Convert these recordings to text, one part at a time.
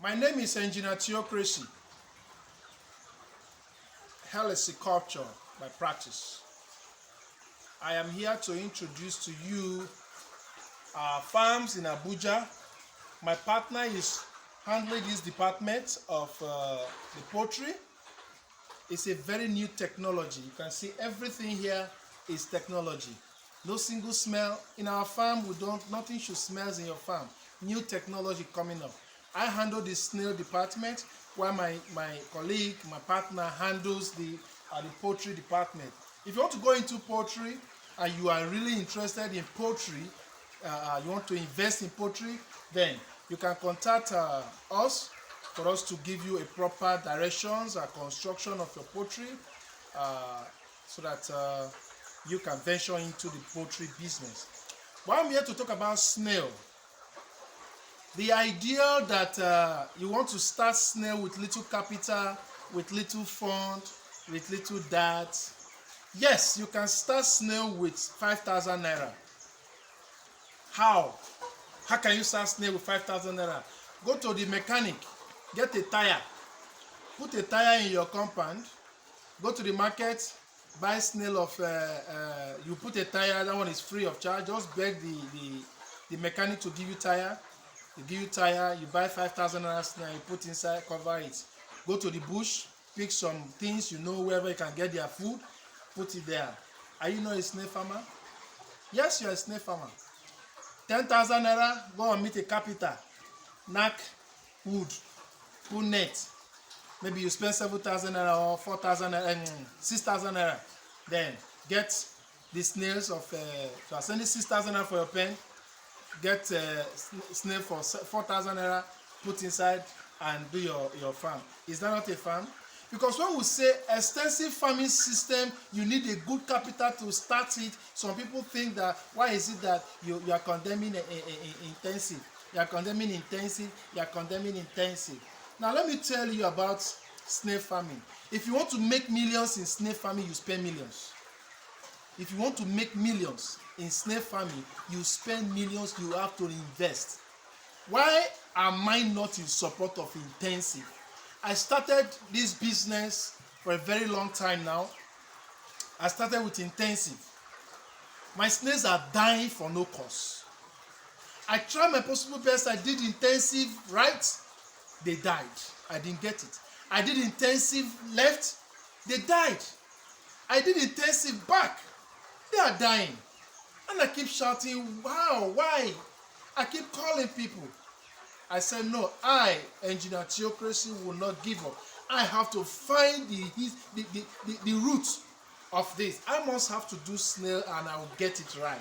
My name is Engineer Theocracy, culture by practice. I am here to introduce to you our farms in Abuja. My partner is handling this department of the poultry. It's a very new technology. You can see everything here is technology. No single smell. In our farm, nothing should smell in your farm. New technology coming up. I handle the snail department, while my colleague, my partner handles the poultry department. If you want to go into poultry and you are really interested in poultry, you want to invest in poultry, then you can contact us for us to give you a proper directions and construction of your poultry so that you can venture into the poultry business. But I'm here to talk about snail. The idea that you want to start snail with little capital, with little fund, with little dirt. Yes, you can start snail with 5,000 naira. How? How can you start snail with 5,000 naira? Go to the mechanic, get a tire, put a tire in your compound, go to the market, buy snail of, you put a tire, that one is free of charge. Just beg the mechanic to give you tire. They give you tire, you buy 5,000 naira snail, you put inside, cover it. Go to the bush, pick some things, wherever you can get their food, put it there. Are you not a snail farmer? Yes, you are a snail farmer. 10,000 naira, go and meet a carpenter, knack wood, put net. Maybe you spend 7,000 naira or 4,000 naira, 6,000 naira. Then get the snails of, you are sending 6,000 naira for your pen. Get snail for 4,000 naira, put inside and do your farm. Is that not a farm? Because when we say extensive farming system, you need a good capital to start it. Some people think that, why is it that you are condemning intensive? You are condemning intensive, you are condemning intensive. Now let me tell you about snail farming. If you want to make millions in snail farming, you spend millions. If you want to make millions in snail farming, you spend millions, you have to invest. Why am I not in support of intensive? I started this business for a very long time now. I started with intensive. My snails are dying for no cause. I tried my possible best. I did intensive right, they died. I didn't get it. I did intensive left, they died. I did intensive back, they are dying. And I keep shouting, wow, why? I keep calling people. I said, no, Engineer Theocracy, will not give up. I have to find the root of this. I must have to do snail and I will get it right.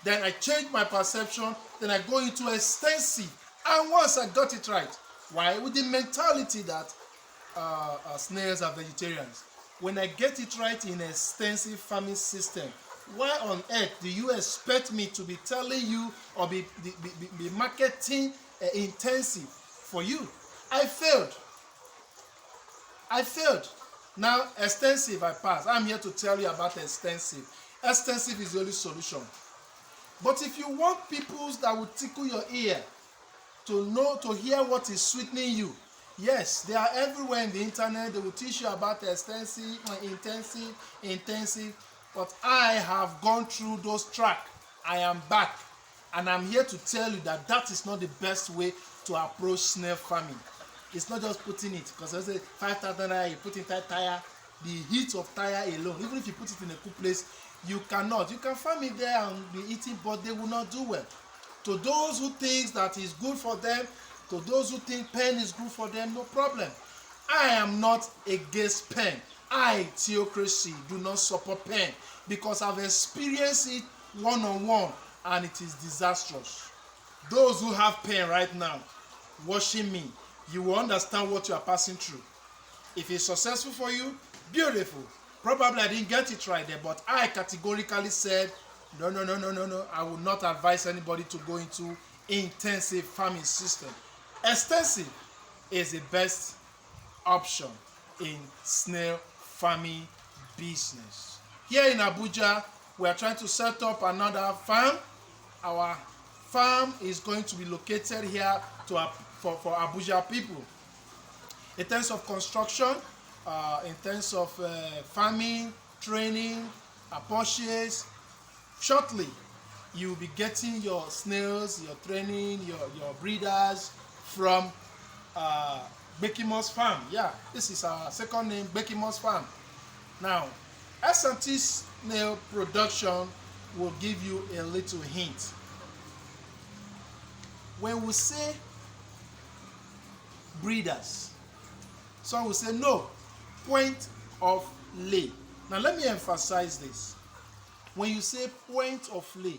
Then I change my perception. Then I go into extensive. And once I got it right, why? With the mentality that snails are vegetarians. When I get it right in extensive farming system, why on earth do you expect me to be telling you or be marketing intensive for you? I failed. Now extensive I passed. I'm here to tell you about extensive. Extensive is the only solution. But if you want people that will tickle your ear to hear what is sweetening you, yes, they are everywhere in the internet. They will teach you about extensive, intensive. But I have gone through those tracks. I am back. And I'm here to tell you that that is not the best way to approach snail farming. It's not just putting it. Because I say 5,000 naira, you put inside tire. The heat of tire alone, even if you put it in a cool place, you cannot. You can farm it there and be eating, but they will not do well. To those who think that is good for them, to those who think pen is good for them, no problem. I am not against pen. I, Theocracy, do not support pen because I've experienced it one-on-one and it is disastrous. Those who have pen right now, watching me, you will understand what you are passing through. If it's successful for you, beautiful. Probably I didn't get it right there, but I categorically said, no. I will not advise anybody to go into intensive farming system. Extensive is the best option in snail farming business. Here in Abuja, we are trying to set up another farm. Our farm is going to be located here to for Abuja people. In terms of construction, in terms of farming, training, purchase, shortly you will be getting your snails, your training, your breeders from Bekimus Farm. Yeah, this is our second name, Bekimus Farm. Now, S&T snail production will give you a little hint. When we say breeders, some will say no, point of lay. Now let me emphasize this. When you say point of lay,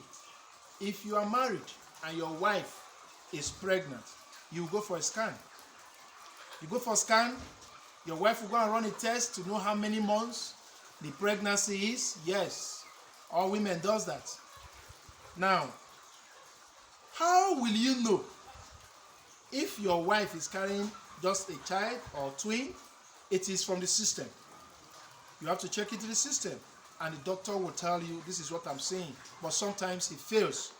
if you are married and your wife is pregnant, you go for a scan. You go for a scan, your wife will go and run a test to know how many months the pregnancy is. Yes, all women does that. Now, how will you know if your wife is carrying just a child or twin? It is from the system. You have to check into the system, and the doctor will tell you this is what I'm saying, but sometimes it fails.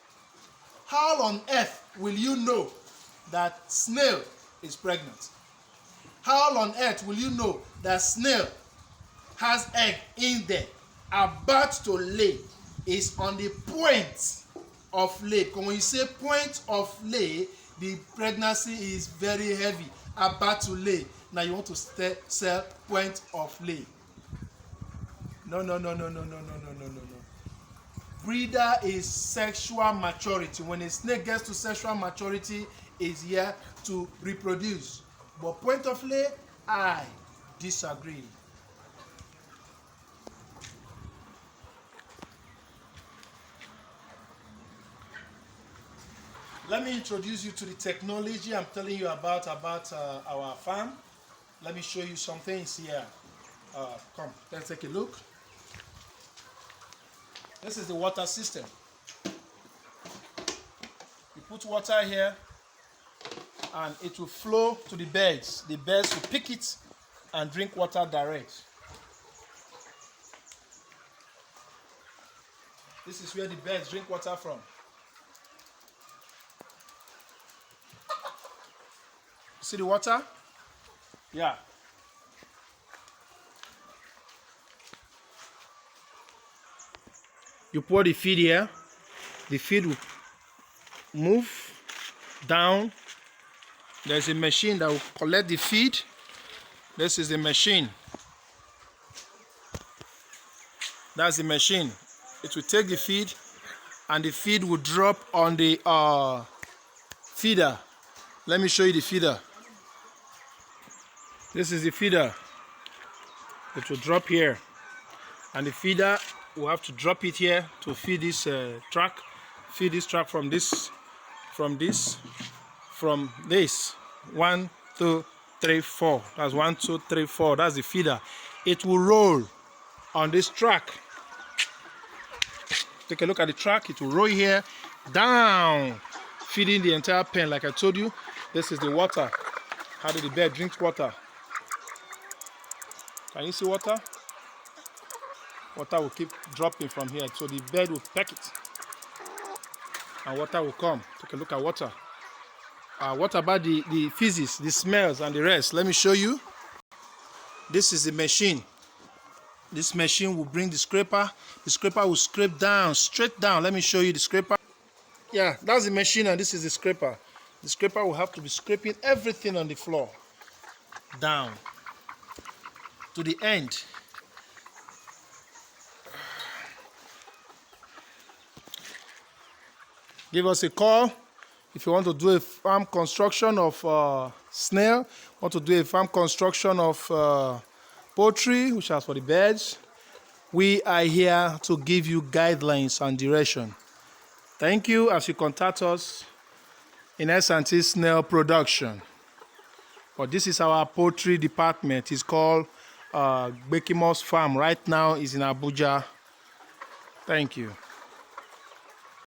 How on earth will you know that snail is pregnant? How on earth will you know that snail has egg in there, about to lay, is on the point of lay? Because when you say point of lay, the pregnancy is very heavy, about to lay. Now you want to sell point of lay. No. Breeder is sexual maturity. When a snake gets to sexual maturity, is here to reproduce. But point of lay, I disagree. Let me introduce you to the technology I'm telling you about our farm. Let me show you some things here. Come, let's take a look. This is the water system. You put water here and it will flow to the beds. The beds will pick it and drink water direct. This is where the beds drink water from. See the water? Yeah. You pour the feed here. The feed will move down. There's a machine that will collect the feed. This is the machine. That's the machine. It will take the feed and the feed will drop on the feeder. Let me show you the feeder. This is the feeder. It will drop here, and the feeder will have to drop it here to feed this track. Feed this track from this. 1, 2, 3, 4. That's 1, 2, 3, 4. That's the feeder. It will roll on this track. Take a look at the track. It will roll here down, feeding the entire pen. Like I told you, this is the water. How do the bird drink water? Can you see water? Water will keep dropping from here, so the bird will peck it, and water will come. Take a look at water. What about the physics, the smells, and the rest? Let me show you. This is the machine. This machine will bring the scraper. The scraper will scrape down, straight down. Let me show you the scraper. Yeah, that's the machine, and this is the scraper. The scraper will have to be scraping everything on the floor down to the end. Give us a call if you want to do a farm construction of snail, want to do a farm construction of poultry, which is for the birds. We are here to give you guidelines and direction. Thank you as you contact us in S&T snail production. But this is our poultry department. It's called Bekimus Farm. Right now is in Abuja. Thank you.